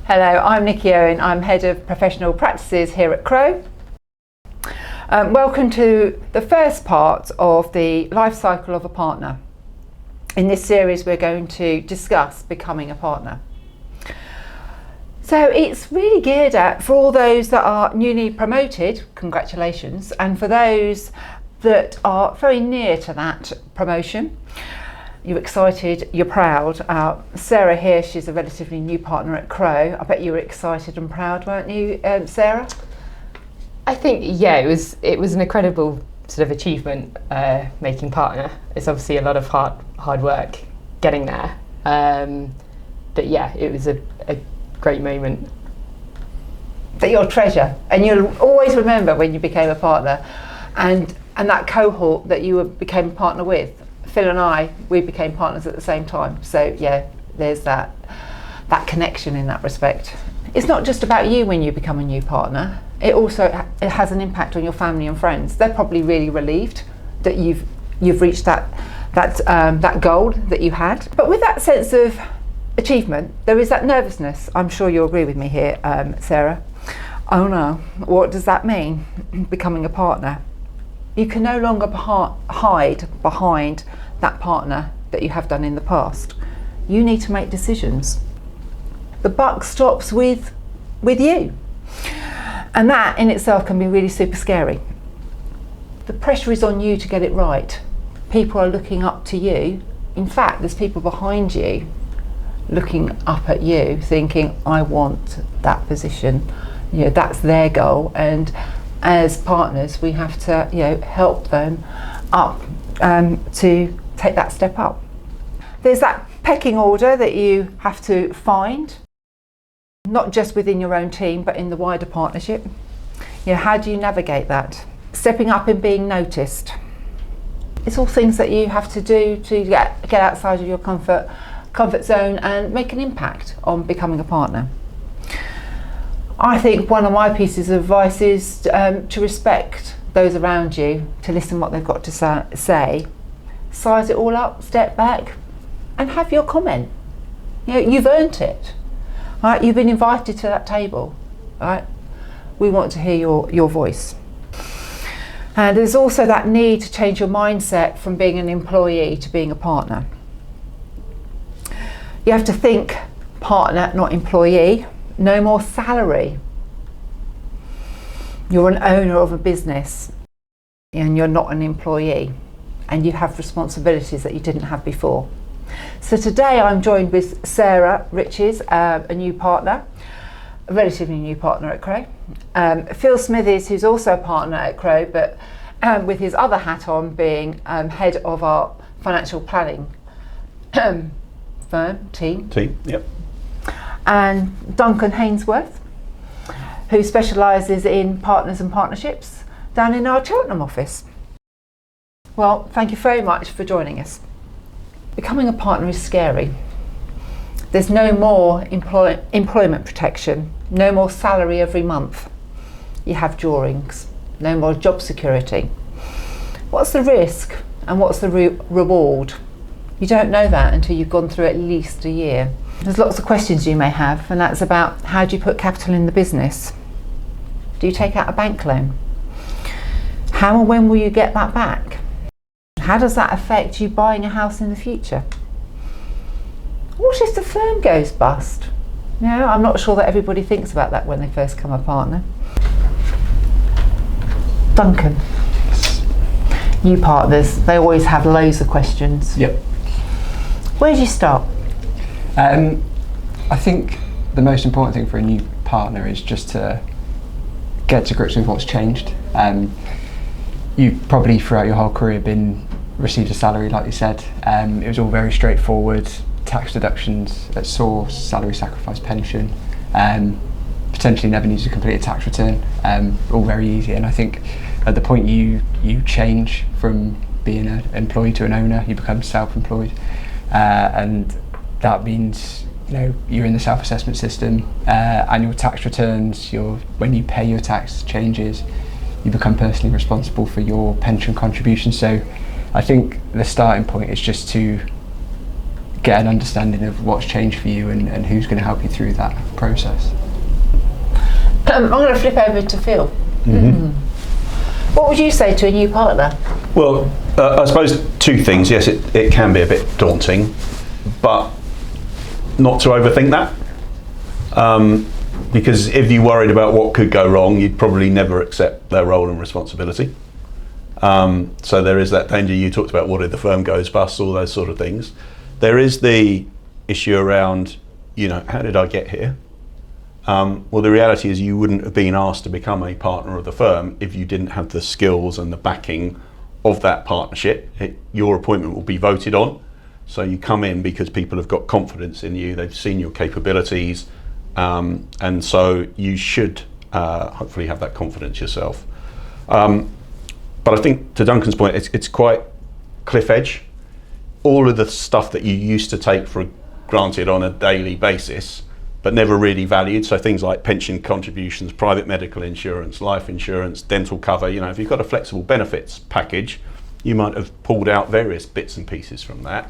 Hello, I'm Nikki Owen. I'm Head of Professional Practices here at Crowe. Welcome to the first part of the life cycle of a partner. In this series we're going to discuss becoming a partner. So it's really geared at for all those that are newly promoted, congratulations, and for those that are very near to that promotion. You're excited, you're proud. Sarah here, she's a relatively new partner at Crowe. I bet you were excited and proud, weren't you, Sarah? I think, yeah, it was an incredible sort of achievement, making partner. It's obviously a lot of hard work getting there. But yeah, it was a great moment. That you'll treasure, and you'll always remember when you became a partner, and that cohort that you became a partner with. Phil and I, we became partners at the same time. So yeah, there's that connection in that respect. It's not just about you when you become a new partner. It also has an impact on your family and friends. They're probably really relieved that you've reached that goal that you had. But with that sense of achievement, there is that nervousness. I'm sure you'll agree with me here, Sarah. Oh no, what does that mean, becoming a partner? You can no longer hide behind that partner that you have done in the past. You need to make decisions. The buck stops with you. And that in itself can be really super scary. The pressure is on you to get it right. People are looking up to you. In fact, there's people behind you looking up at you thinking, I want that position. You know, that's their goal. And as partners, we have to, help them up to take that step up. There's that pecking order that you have to find, not just within your own team, but in the wider partnership. How do you navigate that? Stepping up and being noticed. It's all things that you have to do to get outside of your comfort zone and make an impact on becoming a partner. I think one of my pieces of advice is to respect those around you, to listen what they've got to say, size it all up, step back, and have your comment. You've earned it. Right? You've been invited to that table. Right? We want to hear your voice. And there's also that need to change your mindset from being an employee to being a partner. You have to think partner, not employee. No more salary. You're an owner of a business and you're not an employee, and you have responsibilities that you didn't have before. So today I'm joined with Sarah Riches, a new partner, a relatively new partner at Crowe. Phil Smithies, who's also a partner at Crowe, but with his other hat on being head of our financial planning team, yep. And Duncan Hainsworth, who specialises in partners and partnerships down in our Cheltenham office. Well, thank you very much for joining us. Becoming a partner is scary. There's no more employment protection, no more salary every month. You have drawings, no more job security. What's the risk and what's the reward? You don't know that until you've gone through at least a year. There's lots of questions you may have, and that's about how do you put capital in the business? Do you take out a bank loan? How and when will you get that back? How does that affect you buying a house in the future? What if the firm goes bust? I'm not sure that everybody thinks about that when they first become a partner. Duncan, new partners, they always have loads of questions. Yep. Where do you start? I think the most important thing for a new partner is just to get to grips with what's changed. You've probably throughout your whole career received a salary, like you said. It was all very straightforward, tax deductions at source, salary sacrifice pension, potentially never needs to complete a tax return, all very easy. And I think at the point you change from being an employee to an owner, you become self-employed, and that means you're in the self-assessment system, annual tax returns, when you pay your tax changes, you become personally responsible for your pension contribution. So I think the starting point is just to get an understanding of what's changed for you and who's going to help you through that process. I'm going to flip over to Phil. What would you say to a new partner? Well, I suppose two things. Yes, it can be a bit daunting, but not to overthink that. Because if you worried about what could go wrong, you'd probably never accept their role and responsibility. So there is that danger. You talked about what if the firm goes bust, all those sort of things. There is the issue around, how did I get here? Well, the reality is you wouldn't have been asked to become a partner of the firm if you didn't have the skills and the backing of that partnership. Your appointment will be voted on. So you come in because people have got confidence in you, they've seen your capabilities, and so you should hopefully have that confidence yourself. But I think to Duncan's point, it's quite cliff edge. All of the stuff that you used to take for granted on a daily basis, but never really valued. So things like pension contributions, private medical insurance, life insurance, dental cover. If you've got a flexible benefits package, you might have pulled out various bits and pieces from that.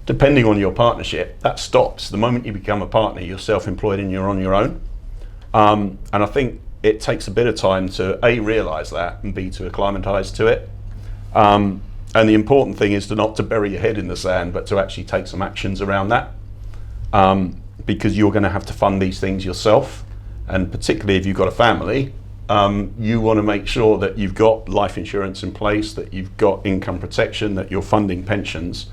Depending on your partnership, that stops. The moment you become a partner, you're self-employed and you're on your own. And I think it takes a bit of time to A, realise that, and B, to acclimatise to it. And the important thing is not to bury your head in the sand, but to actually take some actions around that. Because you're going to have to fund these things yourself, and particularly if you've got a family, you want to make sure that you've got life insurance in place, that you've got income protection, that you're funding pensions,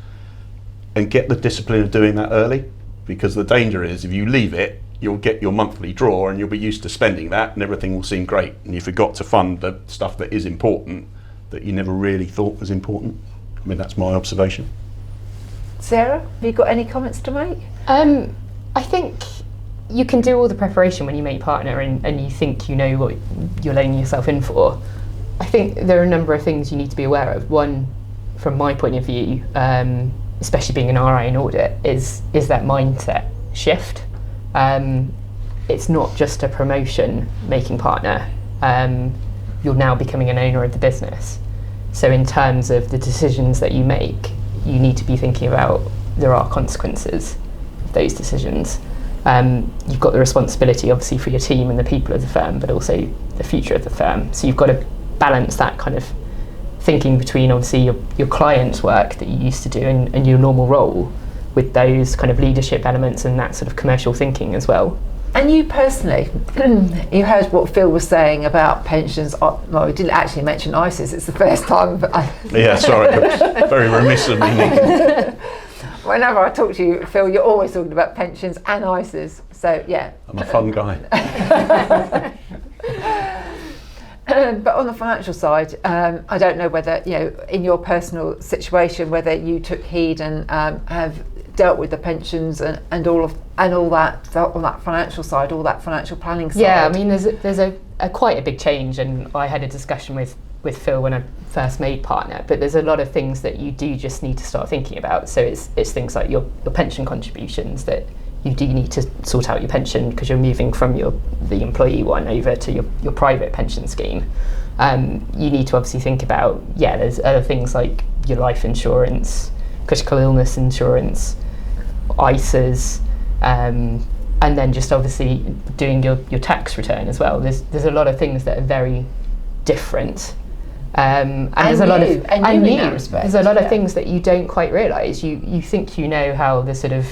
and get the discipline of doing that early. Because the danger is if you leave it, you'll get your monthly draw and you'll be used to spending that and everything will seem great, and you forgot to fund the stuff that is important that you never really thought was important. I mean, that's my observation. Sarah, have you got any comments to make? I think you can do all the preparation when you meet partner and you think you know what you're letting yourself in for. I think there are a number of things you need to be aware of. One, from my point of view, especially being an RI in audit, is that mindset shift. It's not just a promotion making partner. You're now becoming an owner of the business. So in terms of the decisions that you make, you need to be thinking about there are consequences of those decisions. You've got the responsibility obviously for your team and the people of the firm, but also the future of the firm. So you've got to balance that kind of thinking between obviously your client's work that you used to do and your normal role with those kind of leadership elements and that sort of commercial thinking as well. And you personally, you heard what Phil was saying about pensions. Well, we didn't actually mention ISAs. It's the first time. Yeah, sorry, it was very remiss of me. Whenever I talk to you, Phil, you're always talking about pensions and ISAs. So yeah. I'm a fun guy. But on the financial side, I don't know whether, in your personal situation, whether you took heed and have dealt with the pensions and all that on that financial side, all that financial planning side. Yeah, I mean, there's a quite a big change, and I had a discussion with Phil when I first made partner. But there's a lot of things that you do just need to start thinking about. So it's things like your pension contributions, that you do need to sort out your pension because you're moving from the employee one over to your private pension scheme. You need to obviously think about, there's other things like your life insurance, critical illness insurance, ISAs, and then just obviously doing your tax return as well. There's a lot of things that are very different. And there's a lot of there's a lot of things that you don't quite realise. You think you know how the sort of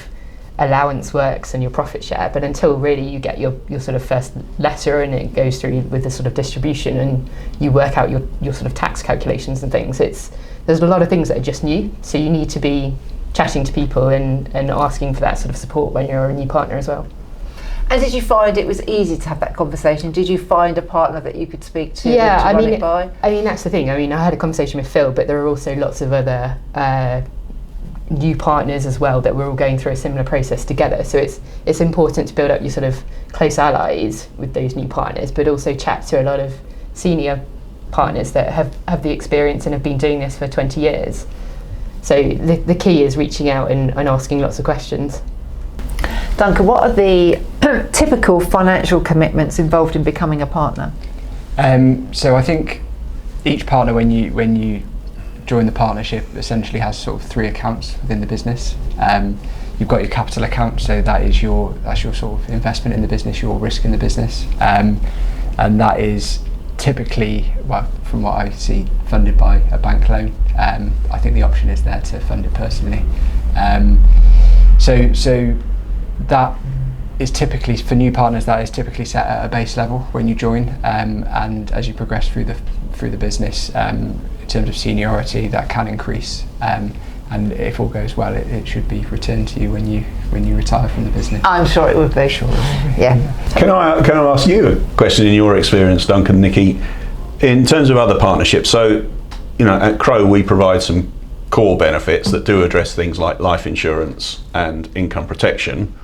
allowance works and your profit share, but until really you get your sort of first letter and it goes through with the sort of distribution and you work out your sort of tax calculations and things, there's a lot of things that are just new. So you need to be chatting to people and asking for that sort of support when you're a new partner as well. And did you find it was easy to have that conversation? Did you find a partner that you could speak to? Yeah, I mean that's the thing. I mean, I had a conversation with Phil, but there are also lots of other new partners as well that we're all going through a similar process together. So it's important to build up your sort of close allies with those new partners, but also chat to a lot of senior partners that have the experience and have been doing this for 20 years. So the key is reaching out and asking lots of questions. Duncan, what are the typical financial commitments involved in becoming a partner? So I think each partner, when you join the partnership essentially has sort of 3 accounts within the business. You've got your capital account, so that's your sort of investment in the business, your risk in the business, and that is typically, well, from what I see, funded by a bank loan. I think the option is there to fund it personally. So that is typically, for new partners, that is typically set at a base level when you join, and as you progress through the business, in terms of seniority, that can increase. And if all goes well, it should be returned to you when you retire from the business. I'm sure it would be. Sure. Yeah. Can I ask you a question in your experience, Duncan, Nikki, in terms of other partnerships? So, at Crowe we provide some core benefits that do address things like life insurance and income protection,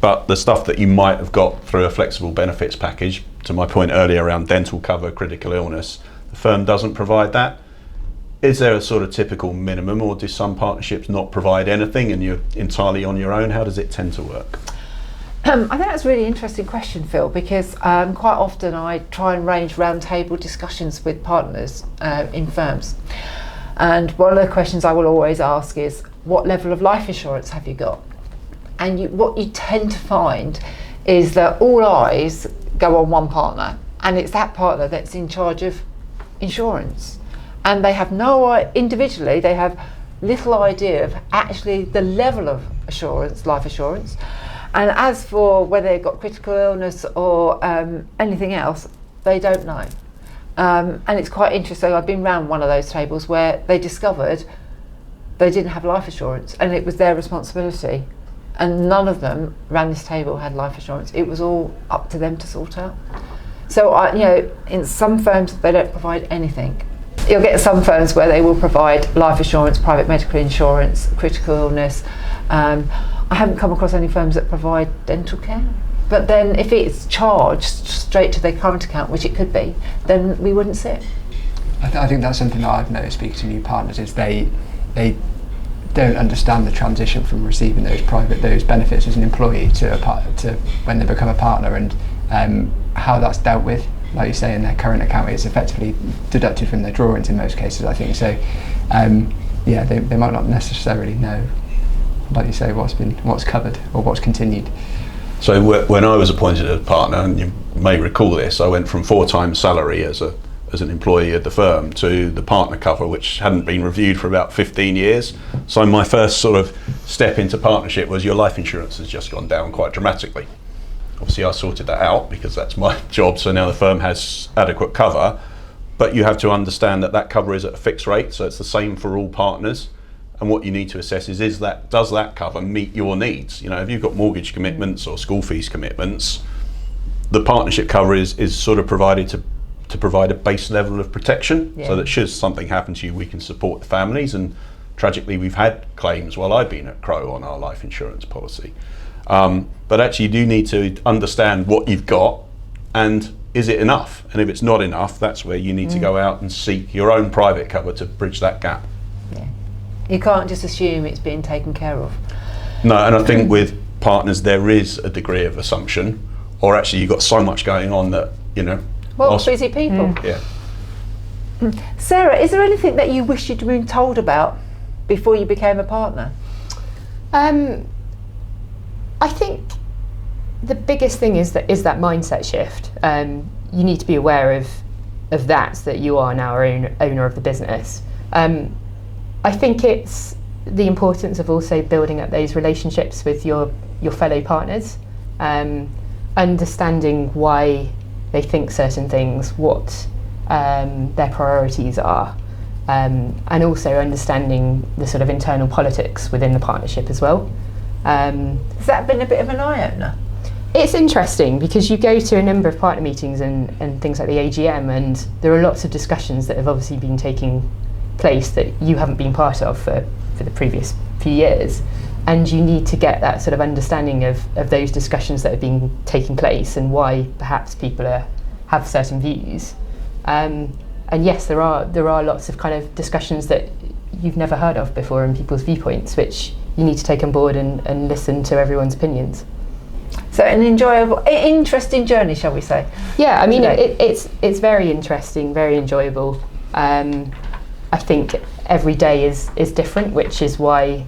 but the stuff that you might have got through a flexible benefits package, to my point earlier around dental cover, critical illness, the firm doesn't provide that. Is there a sort of typical minimum, or do some partnerships not provide anything and you're entirely on your own? How does it tend to work? I think that's a really interesting question, Phil, because quite often I try and arrange roundtable discussions with partners in firms. And one of the questions I will always ask is, what level of life insurance have you got? And what you tend to find is that all eyes go on one partner, and it's that partner that's in charge of insurance. And they have individually, they have little idea of actually the level of assurance, life assurance. And as for whether they've got critical illness or anything else, they don't know. And it's quite interesting. I've been round one of those tables where they discovered they didn't have life assurance, and it was their responsibility. And none of them around this table had life assurance. It was all up to them to sort out. So, in some firms, they don't provide anything. You'll get some firms where they will provide life assurance, private medical insurance, critical illness. I haven't come across any firms that provide dental care. But then if it's charged straight to their current account, which it could be, then we wouldn't see it. I think that's something that I've noticed speaking to new partners, is they don't understand the transition from receiving those benefits as an employee to when they become a partner, and how that's dealt with. Like you say, in their current account, it's effectively deducted from their drawings in most cases, I think. So, they might not necessarily know, like you say, what's covered or what's continued. So when I was appointed as a partner, and you may recall this, I went from 4 times salary as an employee at the firm to the partner cover, which hadn't been reviewed for about 15 years. So my first sort of step into partnership was, your life insurance has just gone down quite dramatically. Obviously I sorted that out because that's my job, so now the firm has adequate cover, but you have to understand that cover is at a fixed rate, so it's the same for all partners. And what you need to assess is does that cover meet your needs? If you've got mortgage commitments or school fees commitments, the partnership cover is sort of provided to provide a base level of protection, so that should something happen to you, we can support the families. And tragically, we've had claims while I've been at Crowe on our life insurance policy. But actually you do need to understand what you've got, and is it enough? And if it's not enough, that's where you need to go out and seek your own private cover to bridge that gap. Yeah. You can't just assume it's being taken care of. No, and I think with partners there is a degree of assumption, or actually you've got so much going on that, busy people. Yeah. Sarah, is there anything that you wish you'd been told about before you became a partner? I think the biggest thing is that mindset shift. You need to be aware of that you are now owner of the business. I think it's the importance of also building up those relationships with your fellow partners, understanding why they think certain things, what their priorities are, and also understanding the sort of internal politics within the partnership as well. Has that been a bit of an eye-opener? It's interesting because you go to a number of partner meetings and things like the AGM, and there are lots of discussions that have obviously been taking place that you haven't been part of for the previous few years, and you need to get that sort of understanding of those discussions that have been taking place and why perhaps people have certain views. And yes, there are lots of kind of discussions that you've never heard of before and people's viewpoints, which you need to take on board and listen to everyone's opinions. So an enjoyable, interesting journey, shall we say? Yeah, I mean, it's very interesting, very enjoyable. I think every day is different, which is why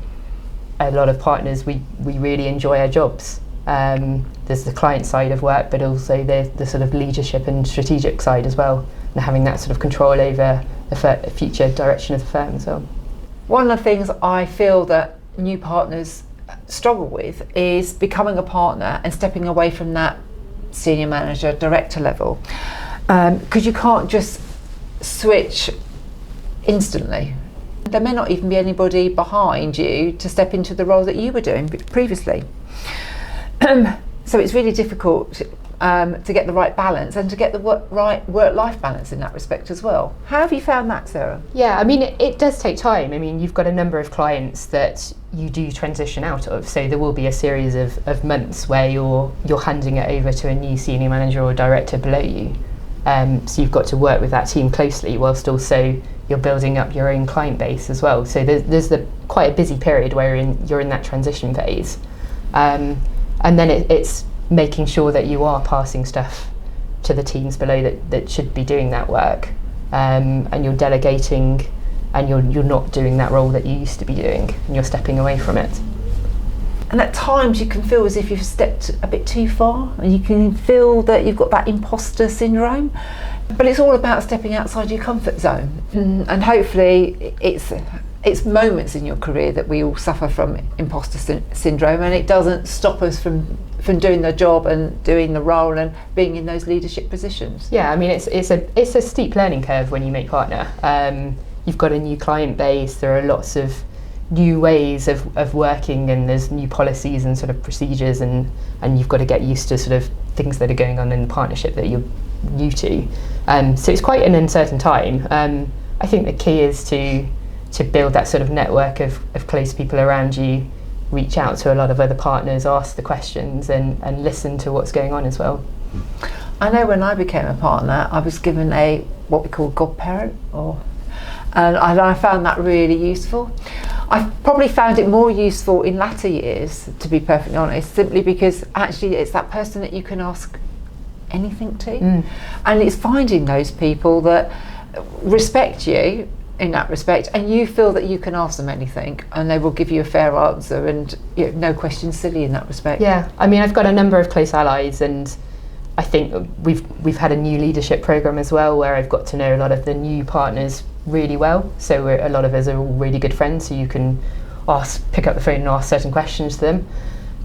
a lot of partners, we really enjoy our jobs. There's the client side of work, but also the sort of leadership and strategic side as well, and having that sort of control over the future direction of the firm as well. One of the things I feel that new partners struggle with is becoming a partner and stepping away from that senior manager, director level, because you can't just switch instantly. There may not even be anybody behind you to step into the role that you were doing previously. So it's really difficult to get the right balance and to get the right work-life balance in that respect as well. How have you found that, Sarah? Yeah, I mean, it does take time. I mean, you've got a number of clients that you do transition out of, so there will be a series of months where you're handing it over to a new senior manager or director below you. So you've got to work with that team closely whilst also you're building up your own client base as well. So there's quite a busy period where you're in that transition phase. And then it's making sure that you are passing stuff to the teams below that should be doing that work, and you're delegating, and you're not doing that role that you used to be doing, and you're stepping away from it. And at times you can feel as if you've stepped a bit too far, and you can feel that you've got that imposter syndrome. But it's all about stepping outside your comfort zone, and hopefully it's moments in your career that we all suffer from imposter syndrome, and it doesn't stop us from doing the job and doing the role and being in those leadership positions. Yeah, I mean, it's a steep learning curve when you make partner. You've got a new client base, there are lots of new ways of working, and there's new policies and sort of procedures, and you've got to get used to sort of things that are going on in the partnership that you're new to. So it's quite an uncertain time. I think the key is to build that sort of network of close people around you, reach out to a lot of other partners, ask the questions, and listen to what's going on as well. I know when I became a partner, I was given what we call godparent, and I found that really useful. I probably found it more useful in latter years, to be perfectly honest, simply because actually it's that person that you can ask anything to. And it's finding those people that respect you in that respect, and you feel that you can ask them anything and they will give you a fair answer, and no questions silly in that respect. Yeah, I mean, I've got a number of close allies, and I think we've had a new leadership program as well, where I've got to know a lot of the new partners really well. So a lot of us are all really good friends, so you can pick up the phone and ask certain questions to them.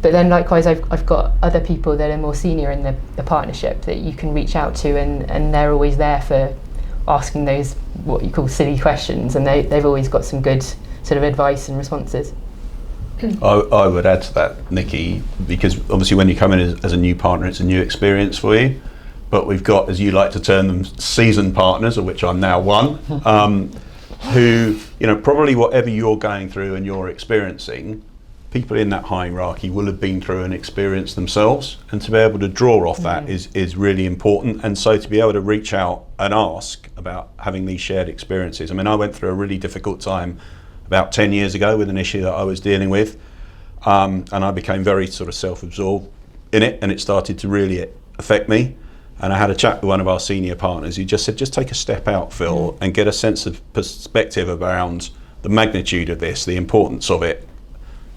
But then likewise, I've got other people that are more senior in the partnership that you can reach out to, and they're always there for asking those what you call silly questions, and they've always got some good sort of advice and responses. I would add to that, Nikki, because obviously when you come in as a new partner, it's a new experience for you. But we've got, as you like to term them, seasoned partners, of which I'm now one, who, probably whatever you're going through and you're experiencing, people in that hierarchy will have been through and experienced themselves, and to be able to draw off that is really important. And so to be able to reach out and ask about having these shared experiences. I mean, I went through a really difficult time about 10 years ago with an issue that I was dealing with, and I became very sort of self-absorbed in it, and it started to really affect me. And I had a chat with one of our senior partners who just said, just take a step out, Phil, and get a sense of perspective around the magnitude of this, the importance of it.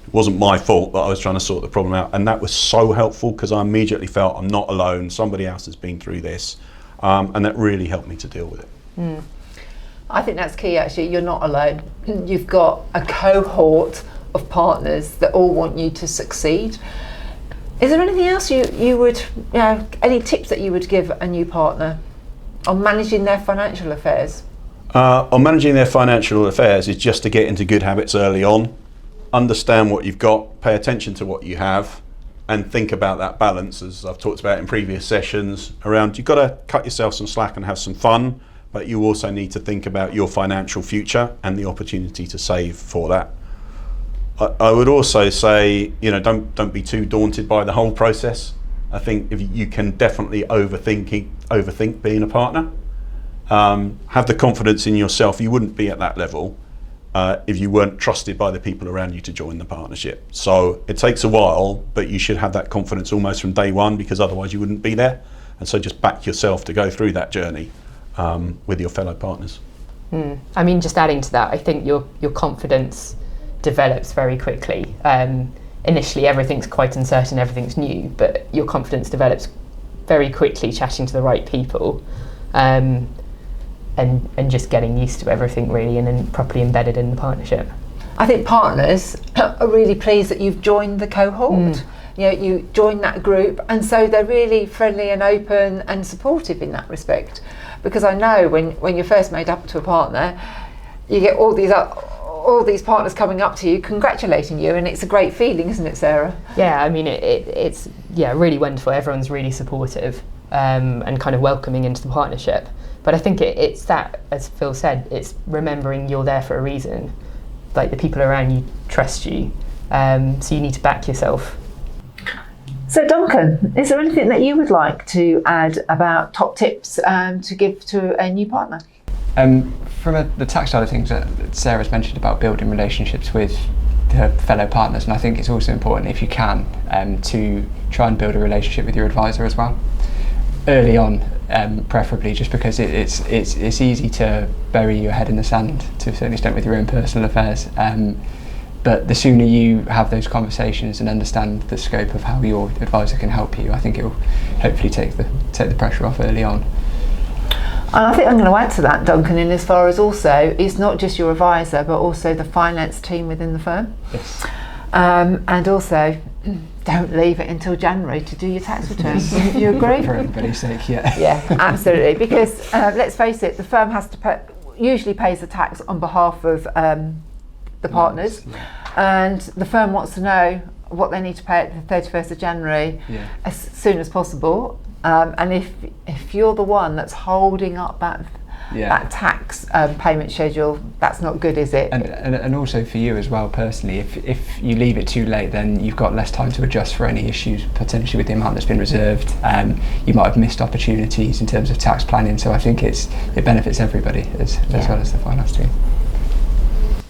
It wasn't my fault, but I was trying to sort the problem out, and that was so helpful, because I immediately felt I'm not alone, somebody else has been through this, and that really helped me to deal with it. I think that's key, actually. You're not alone. You've got a cohort of partners that all want you to succeed. Is there anything else you would, any tips that you would give a new partner on managing their financial affairs? On managing their financial affairs is just to get into good habits early on. Understand what you've got, pay attention to what you have, and think about that balance, as I've talked about in previous sessions, around you've got to cut yourself some slack and have some fun, but you also need to think about your financial future and the opportunity to save for that. I would also say, don't be too daunted by the whole process. I think if you can definitely overthink being a partner. Have the confidence in yourself. You wouldn't be at that level if you weren't trusted by the people around you to join the partnership. So it takes a while, but you should have that confidence almost from day one, because otherwise you wouldn't be there. And so just back yourself to go through that journey with your fellow partners. I mean, just adding to that, I think your confidence develops very quickly. Initially, everything's quite uncertain, everything's new, but your confidence develops very quickly chatting to the right people, and just getting used to everything really, and then properly embedded in the partnership. I think partners are really pleased that you've joined the cohort. You know, you join that group, and so they're really friendly and open and supportive in that respect. Because I know when you're first made up to a partner, you get all these partners coming up to you, congratulating you, and it's a great feeling, isn't it, Sarah? Yeah, I mean, it's really wonderful. Everyone's really supportive and kind of welcoming into the partnership. But I think it's that, as Phil said, it's remembering you're there for a reason. Like, the people around you trust you, so you need to back yourself. So Duncan, is there anything that you would like to add about top tips to give to a new partner? From the tax side of things, that Sarah's mentioned about building relationships with her fellow partners, and I think it's also important, if you can, to try and build a relationship with your advisor as well, early on, preferably, just because it's easy to bury your head in the sand to a certain extent with your own personal affairs. But the sooner you have those conversations and understand the scope of how your advisor can help you, I think it will hopefully take the pressure off early on. And I think I'm going to add to that, Duncan, in as far as also, it's not just your advisor, but also the finance team within the firm. Yes. And also, don't leave it until January to do your tax returns. Do you agree? For everybody's sake, yeah. Yeah, absolutely. Because let's face it, the firm has to usually pays the tax on behalf of the partners, and the firm wants to know what they need to pay at the 31st of January as soon as possible. And if you're the one that's holding up that tax payment schedule, that's not good, is it? And also for you as well personally, if you leave it too late, then you've got less time to adjust for any issues potentially with the amount that's been reserved. You might have missed opportunities in terms of tax planning, so I think it benefits everybody as well as the finance team.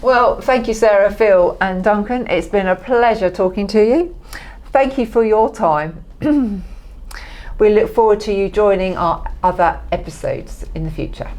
Well, thank you, Sarah, Phil and Duncan. It's been a pleasure talking to you. Thank you for your time. We look forward to you joining our other episodes in the future.